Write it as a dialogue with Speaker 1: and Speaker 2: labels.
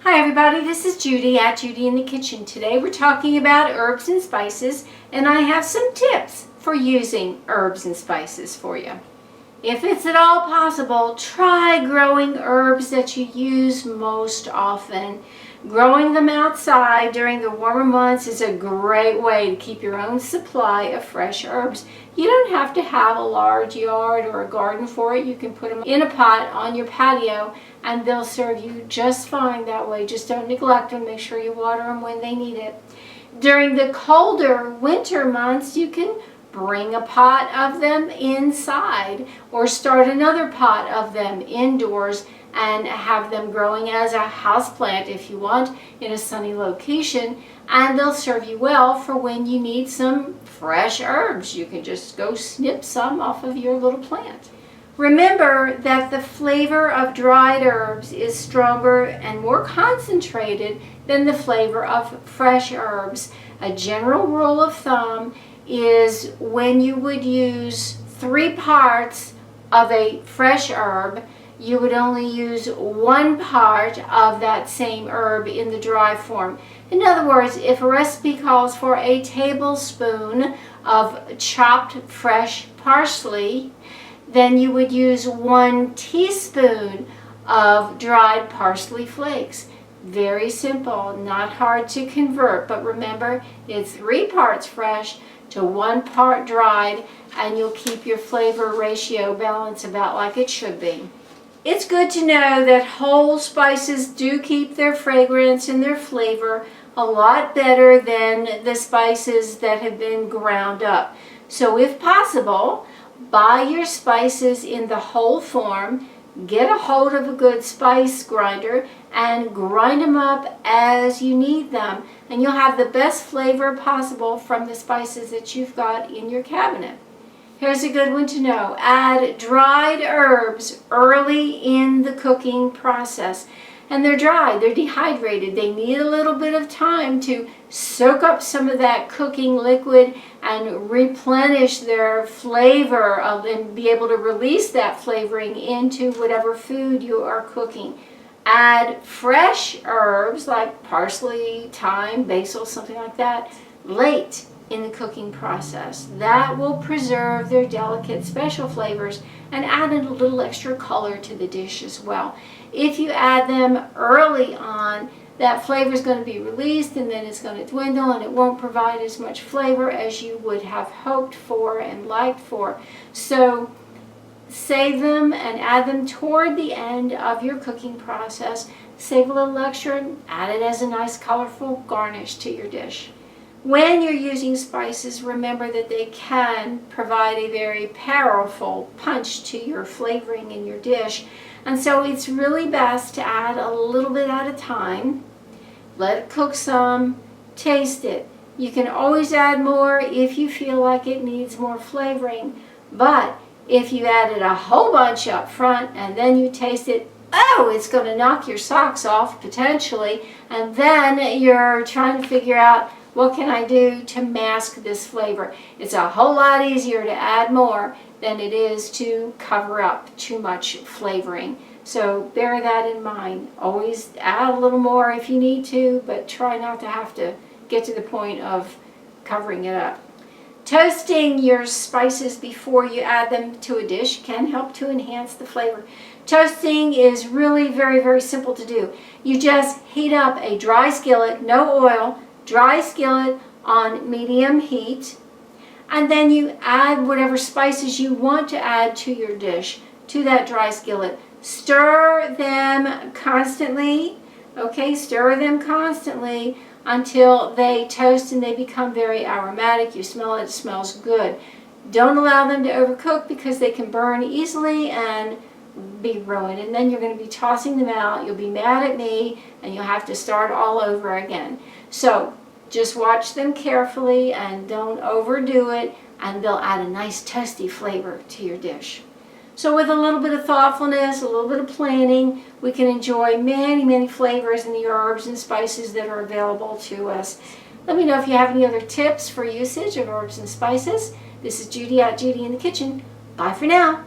Speaker 1: Hi everybody, this is Judy at Judy in the Kitchen. Today we're talking about herbs and spices, and I have some tips for using herbs and spices for you. If it's at all possible, try growing herbs that you use most often. Growing them outside during the warmer months is a great way to keep your own supply of fresh herbs. You don't have to have a large yard or a garden for it. You can put them in a pot on your patio and they'll serve you just fine that way. Just don't neglect them. Make sure you water them when they need it. During the colder winter months, you can bring a pot of them inside or start another pot of them indoors and have them growing as a houseplant if you want in a sunny location, and they'll serve you well for when you need some fresh herbs. You can just go snip some off of your little plant. Remember that the flavor of dried herbs is stronger and more concentrated than the flavor of fresh herbs. A general rule of thumb is when you would use 3 parts of a fresh herb, you would only use 1 part of that same herb in the dry form. In other words, if a recipe calls for a tablespoon of chopped fresh parsley, then you would use 1 teaspoon of dried parsley flakes. Very simple, not hard to convert, but remember it's 3 parts fresh to 1 part dried, and you'll keep your flavor ratio balance about like it should be. It's good to know that whole spices do keep their fragrance and their flavor a lot better than the spices that have been ground up. So if possible, buy your spices in the whole form, get a hold of a good spice grinder and grind them up as you need them, and you'll have the best flavor possible from the spices that you've got in your cabinet. Here's a good one to know. Add dried herbs early in the cooking process. And they're dry, they're dehydrated. They need a little bit of time to soak up some of that cooking liquid and replenish their flavor and be able to release that flavoring into whatever food you are cooking. Add fresh herbs like parsley, thyme, basil, something like that, late in the cooking process. That will preserve their delicate special flavors and add a little extra color to the dish as well. If you add them early on, that flavor is going to be released and then it's going to dwindle and it won't provide as much flavor as you would have hoped for and liked for. So save them and add them toward the end of your cooking process. Save a little extra and add it as a nice colorful garnish to your dish. When you're using spices, remember that they can provide a very powerful punch to your flavoring in your dish. And so it's really best to add a little bit at a time. Let it cook some, taste it. You can always add more if you feel like it needs more flavoring. But if you added a whole bunch up front and then you taste it, oh, it's going to knock your socks off potentially. And then you're trying to figure out, what can I do to mask this flavor? It's a whole lot easier to add more than it is to cover up too much flavoring. So bear that in mind. Always add a little more if you need to, but try not to have to get to the point of covering it up. Toasting your spices before you add them to a dish can help to enhance the flavor. Toasting is really very, very simple to do. You just heat up a dry skillet, no oil, dry skillet on medium heat, and then you add whatever spices you want to add to your dish to that dry skillet. Stir them constantly, okay? Stir them constantly until they toast and they become very aromatic. You smell it, it smells good. Don't allow them to overcook because they can burn easily and be ruined, and then you're going to be tossing them out. You'll be mad at me and you'll have to start all over again. So just watch them carefully and don't overdo it, and they'll add a nice toasty flavor to your dish. So with a little bit of thoughtfulness, a little bit of planning, we can enjoy many, many flavors in the herbs and spices that are available to us. Let me know if you have any other tips for usage of herbs and spices. This is Judy at Judy in the Kitchen. Bye for now.